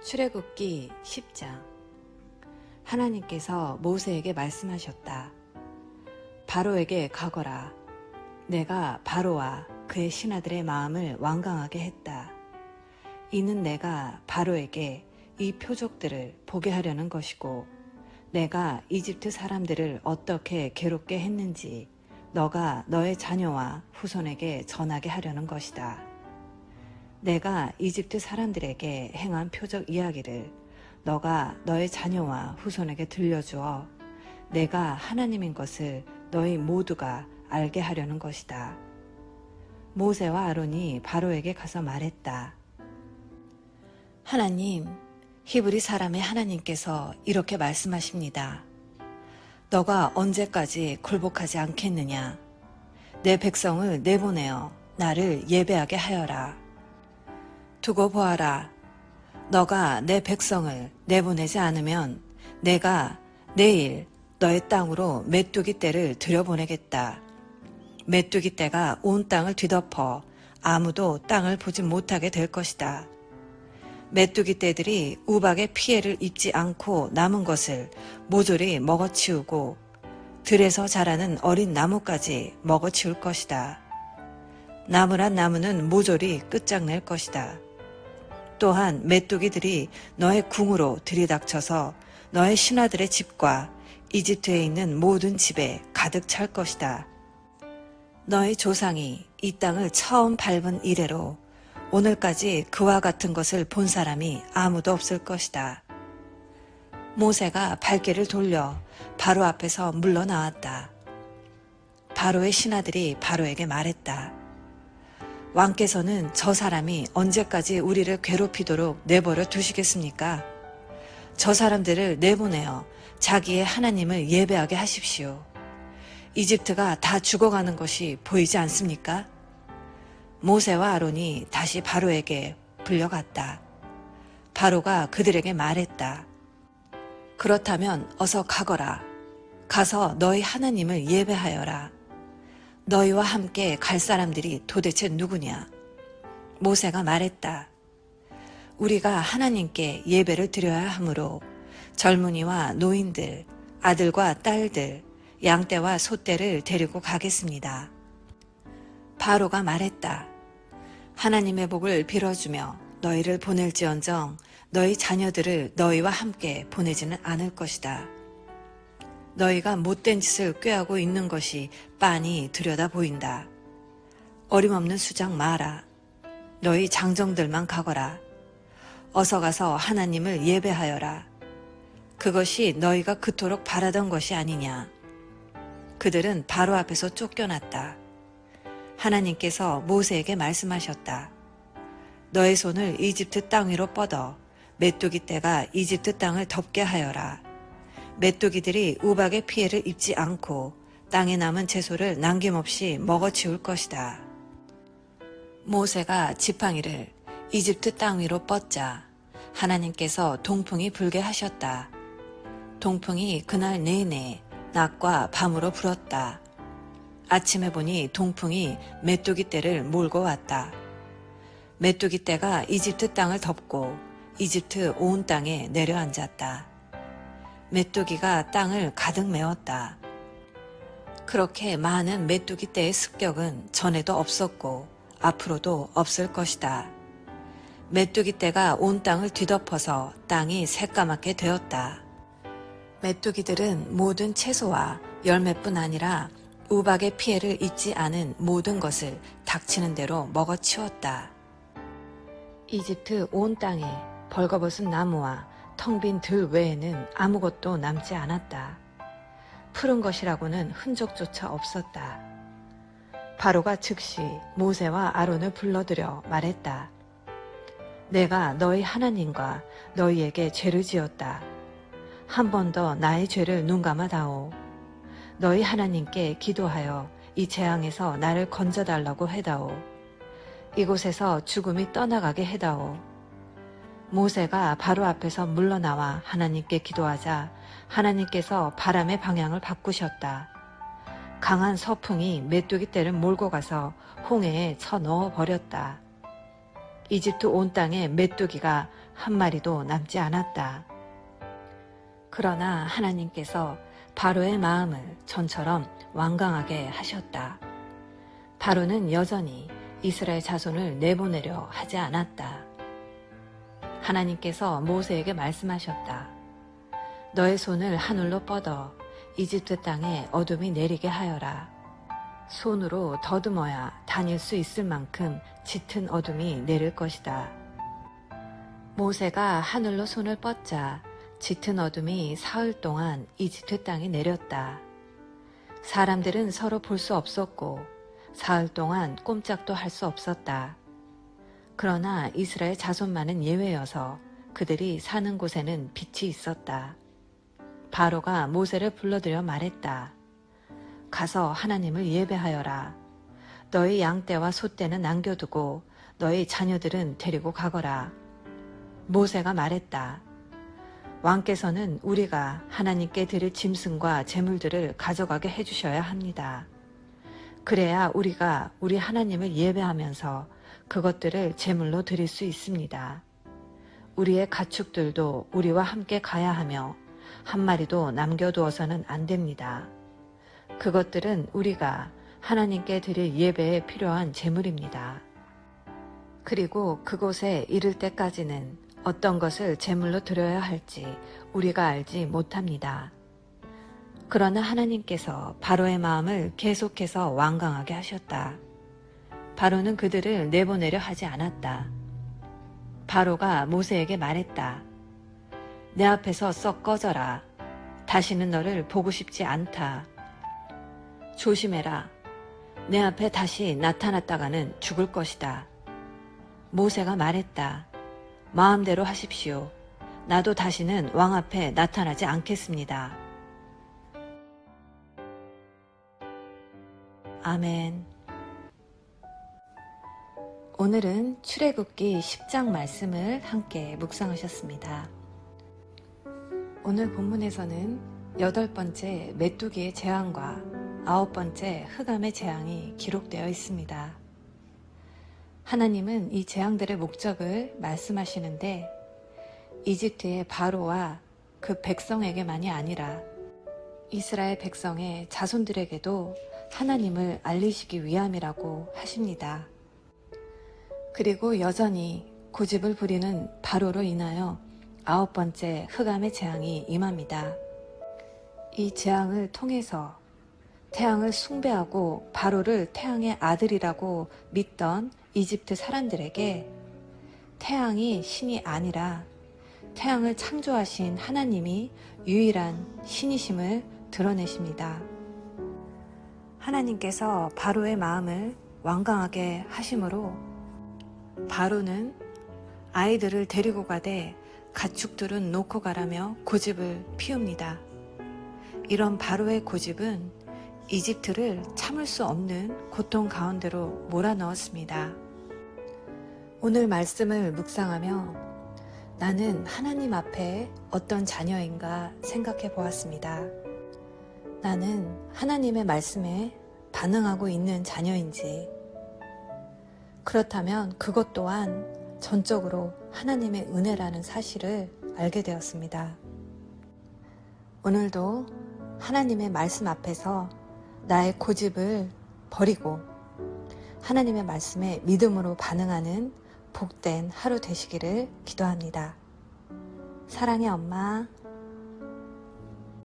출애굽기 10장. 하나님께서 모세에게 말씀하셨다. 바로에게 가거라. 내가 바로와 그의 신하들의 마음을 완강하게 했다. 이는 내가 바로에게 이 표적들을 보게 하려는 것이고, 내가 이집트 사람들을 어떻게 괴롭게 했는지 너가 너의 자녀와 후손에게 전하게 하려는 것이다. 내가 이집트 사람들에게 행한 표적 이야기를 너가 너의 자녀와 후손에게 들려주어 내가 하나님인 것을 너희 모두가 알게 하려는 것이다. 모세와 아론이 바로에게 가서 말했다. 하나님, 히브리 사람의 하나님께서 이렇게 말씀하십니다. 너가 언제까지 굴복하지 않겠느냐? 내 백성을 내보내어 나를 예배하게 하여라. 두고 보아라. 너가 내 백성을 내보내지 않으면 내가 내일 너의 땅으로 메뚜기 떼를 들여보내겠다. 메뚜기 떼가 온 땅을 뒤덮어 아무도 땅을 보지 못하게 될 것이다. 메뚜기 떼들이 우박의 피해를 입지 않고 남은 것을 모조리 먹어치우고 들에서 자라는 어린 나무까지 먹어치울 것이다. 나무란 나무는 모조리 끝장낼 것이다. 또한 메뚜기들이 너의 궁으로 들이닥쳐서 너의 신하들의 집과 이집트에 있는 모든 집에 가득 찰 것이다. 너의 조상이 이 땅을 처음 밟은 이래로 오늘까지 그와 같은 것을 본 사람이 아무도 없을 것이다. 모세가 발길을 돌려 바로 앞에서 물러나왔다. 바로의 신하들이 바로에게 말했다. 왕께서는 저 사람이 언제까지 우리를 괴롭히도록 내버려 두시겠습니까? 저 사람들을 내보내어 자기의 하나님을 예배하게 하십시오. 이집트가 다 죽어가는 것이 보이지 않습니까? 모세와 아론이 다시 바로에게 불려갔다. 바로가 그들에게 말했다. 그렇다면 어서 가거라. 가서 너희 하나님을 예배하여라. 너희와 함께 갈 사람들이 도대체 누구냐? 모세가 말했다. 우리가 하나님께 예배를 드려야 하므로 젊은이와 노인들, 아들과 딸들, 양떼와 소떼를 데리고 가겠습니다. 바로가 말했다. 하나님의 복을 빌어주며 너희를 보낼지언정 너희 자녀들을 너희와 함께 보내지는 않을 것이다. 너희가 못된 짓을 꾀하고 있는 것이 빤히 들여다 보인다. 어림없는 수작 마라. 너희 장정들만 가거라. 어서 가서 하나님을 예배하여라. 그것이 너희가 그토록 바라던 것이 아니냐. 그들은 바로 앞에서 쫓겨났다. 하나님께서 모세에게 말씀하셨다. 너의 손을 이집트 땅 위로 뻗어 메뚜기 떼가 이집트 땅을 덮게 하여라. 메뚜기들이 우박의 피해를 입지 않고 땅에 남은 채소를 남김없이 먹어치울 것이다. 모세가 지팡이를 이집트 땅 위로 뻗자 하나님께서 동풍이 불게 하셨다. 동풍이 그날 내내 낮과 밤으로 불었다. 아침에 보니 동풍이 메뚜기 떼를 몰고 왔다. 메뚜기 떼가 이집트 땅을 덮고 이집트 온 땅에 내려앉았다. 메뚜기가 땅을 가득 메웠다. 그렇게 많은 메뚜기 떼의 습격은 전에도 없었고 앞으로도 없을 것이다. 메뚜기 떼가 온 땅을 뒤덮어서 땅이 새까맣게 되었다. 메뚜기들은 모든 채소와 열매뿐 아니라 우박의 피해를 입지 않은 모든 것을 닥치는 대로 먹어치웠다. 이집트 온 땅에 벌거벗은 나무와 텅 빈 들 외에는 아무것도 남지 않았다. 푸른 것이라고는 흔적조차 없었다. 바로가 즉시 모세와 아론을 불러들여 말했다. 내가 너희 하나님과 너희에게 죄를 지었다. 한 번 더 나의 죄를 눈감아다오. 너희 하나님께 기도하여 이 재앙에서 나를 건져달라고 해다오. 이곳에서 죽음이 떠나가게 해다오. 모세가 바로 앞에서 물러나와 하나님께 기도하자 하나님께서 바람의 방향을 바꾸셨다. 강한 서풍이 메뚜기 떼를 몰고 가서 홍해에 쳐 넣어 버렸다. 이집트 온 땅에 메뚜기가 한 마리도 남지 않았다. 그러나 하나님께서 바로의 마음을 전처럼 완강하게 하셨다. 바로는 여전히 이스라엘 자손을 내보내려 하지 않았다. 하나님께서 모세에게 말씀하셨다. 너의 손을 하늘로 뻗어 이집트 땅에 어둠이 내리게 하여라. 손으로 더듬어야 다닐 수 있을 만큼 짙은 어둠이 내릴 것이다. 모세가 하늘로 손을 뻗자 짙은 어둠이 사흘 동안 이집트 땅에 내렸다. 사람들은 서로 볼 수 없었고 사흘 동안 꼼짝도 할 수 없었다. 그러나 이스라엘 자손만은 예외여서 그들이 사는 곳에는 빛이 있었다. 바로가 모세를 불러들여 말했다. 가서 하나님을 예배하여라. 너희 양떼와 소떼는 남겨두고 너희 자녀들은 데리고 가거라. 모세가 말했다. 왕께서는 우리가 하나님께 드릴 짐승과 제물들을 가져가게 해주셔야 합니다. 그래야 우리가 우리 하나님을 예배하면서 그것들을 제물로 드릴 수 있습니다. 우리의 가축들도 우리와 함께 가야 하며 한 마리도 남겨두어서는 안 됩니다. 그것들은 우리가 하나님께 드릴 예배에 필요한 제물입니다. 그리고 그곳에 이를 때까지는 어떤 것을 제물로 드려야 할지 우리가 알지 못합니다. 그러나 하나님께서 바로의 마음을 계속해서 완강하게 하셨다. 바로는 그들을 내보내려 하지 않았다. 바로가 모세에게 말했다. 내 앞에서 썩 꺼져라. 다시는 너를 보고 싶지 않다. 조심해라. 내 앞에 다시 나타났다가는 죽을 것이다. 모세가 말했다. 마음대로 하십시오. 나도 다시는 왕 앞에 나타나지 않겠습니다. 아멘. 오늘은 출애굽기 10장 말씀을 함께 묵상하셨습니다. 오늘 본문에서는 8번째 메뚜기의 재앙과 9번째 흑암의 재앙이 기록되어 있습니다. 하나님은 이 재앙들의 목적을 말씀하시는데 이집트의 바로와 그 백성에게만이 아니라 이스라엘 백성의 자손들에게도 하나님을 알리시기 위함이라고 하십니다. 그리고 여전히 고집을 부리는 바로로 인하여 9번째 흑암의 재앙이 임합니다. 이 재앙을 통해서 태양을 숭배하고 바로를 태양의 아들이라고 믿던 이집트 사람들에게 태양이 신이 아니라 태양을 창조하신 하나님이 유일한 신이심을 드러내십니다. 하나님께서 바로의 마음을 완강하게 하심으로 바로는 아이들을 데리고 가되 가축들은 놓고 가라며 고집을 피웁니다. 이런 바로의 고집은 이집트를 참을 수 없는 고통 가운데로 몰아넣었습니다. 오늘 말씀을 묵상하며 나는 하나님 앞에 어떤 자녀인가 생각해 보았습니다. 나는 하나님의 말씀에 반응하고 있는 자녀인지, 그렇다면 그것 또한 전적으로 하나님의 은혜라는 사실을 알게 되었습니다. 오늘도 하나님의 말씀 앞에서 나의 고집을 버리고 하나님의 말씀에 믿음으로 반응하는 복된 하루 되시기를 기도합니다. 사랑의 엄마